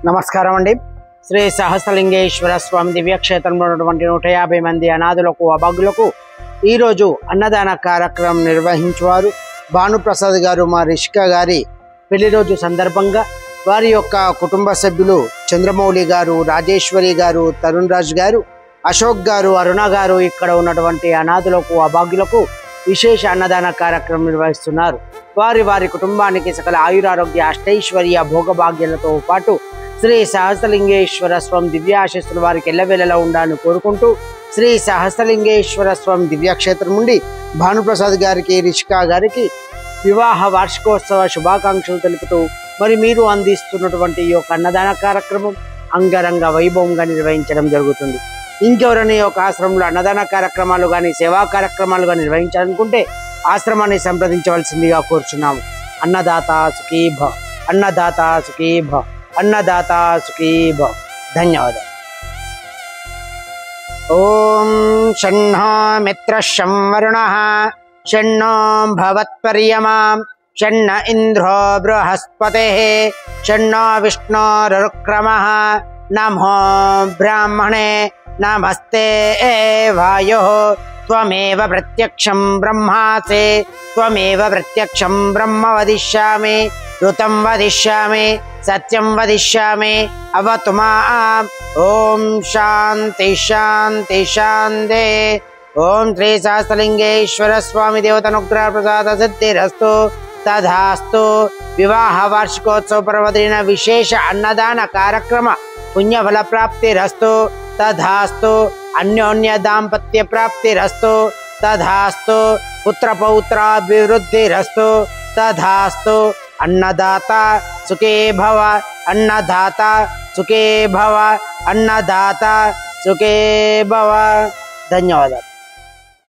నమస్కారం అండి. శ్రీ సహస్రలింగేశ్వర స్వామి దివ్యక్షేత్రంలో ఉన్నటువంటి 150 మంది అనాథులకు అభాగ్యులకు ఈరోజు అన్నదాన కార్యక్రమం నిర్వహించేవారు భానుప్రసాద్ గారు. మా రిషిక గారి పెళ్లి రోజు సందర్భంగా వారి యొక్క కుటుంబ సభ్యులు చంద్రమౌళి గారు, రాజేశ్వరి గారు, తరుణ్ రాజ్ గారు, అశోక్ గారు, అరుణ గారు ఇక్కడ ఉన్నటువంటి అనాథులకు అభాగ్యులకు విశేష అన్నదాన కార్యక్రమం నిర్వహిస్తున్నారు. వారి కుటుంబానికి సకల ఆయురారోగ్య అష్టైశ్వర్య భోగభాగ్యాలతో పాటు శ్రీ సహస్రలింగేశ్వర స్వామి దివ్యాశీస్సులు వారికి ఎల్లవేళలా ఉండాలని కోరుకుంటూ శ్రీ సహస్రలింగేశ్వర స్వామి దివ్యక్షేత్రం నుండి భానుప్రసాద్ గారికి, రిషికా గారికి వివాహ వార్షికోత్సవ శుభాకాంక్షలు తెలుపుతూ మరి మీరు అందిస్తున్నటువంటి ఈ యొక్క అన్నదాన కార్యక్రమం అంగరంగ వైభవంగా నిర్వహించడం జరుగుతుంది. ఇంకెవరైనా ఈ యొక్క ఆశ్రమంలో అన్నదాన కార్యక్రమాలు కానీ సేవా కార్యక్రమాలు కానీ నిర్వహించాలనుకుంటే ఆశ్రమాన్ని సంప్రదించవలసిందిగా కోరుచున్నాము. అన్నదాత సుఖీ భవ, అన్నదాత సుఖీ భవ, అన్నదాత సుఖీ భవ. ధన్యవాదాలు. ఓం షణ్ణో మిత్రశం వరుణః షణ్ణో భవత్పర్యమా షణ్ణ ఇంద్రో బృహస్పతిః షణ్ణో విష్ణోరుక్రమః నమో బ్రాహ్మణే నమస్తే వాయో త్వమేవ ప్రత్యక్షం బ్రహ్మాసి త్వమేవ ప్రత్యక్షం బ్రహ్మ వదిష్యామి ఋతం వదిష్యామి సత్యం వదిష్యామి అవతు మాం. ఓం శాంతి శాంతి శాంతి. ఓం శ్రీ సహస్రలింగేశ్వర స్వామి దేవతనుగ్రహ ప్రసాద సిద్ధిరస్తు తథాస్తు. వివాహ వార్షికోత్సవ పర్వదిన విశేష అన్నదాన కార్యక్రమ పుణ్యఫల ప్రాప్తిరస్తు తథాస్తు. అన్యోన్య దాంపత్య ప్రాప్తిరస్తు తథాస్తు. పుత్ర పౌత్రాభివృద్ధిరస్తు తథాస్తు. అన్నదాత సుఖే భవ, అన్నదాత సుఖే భవ, అన్నదాత సుఖే భవ. ధన్యవాదాలు.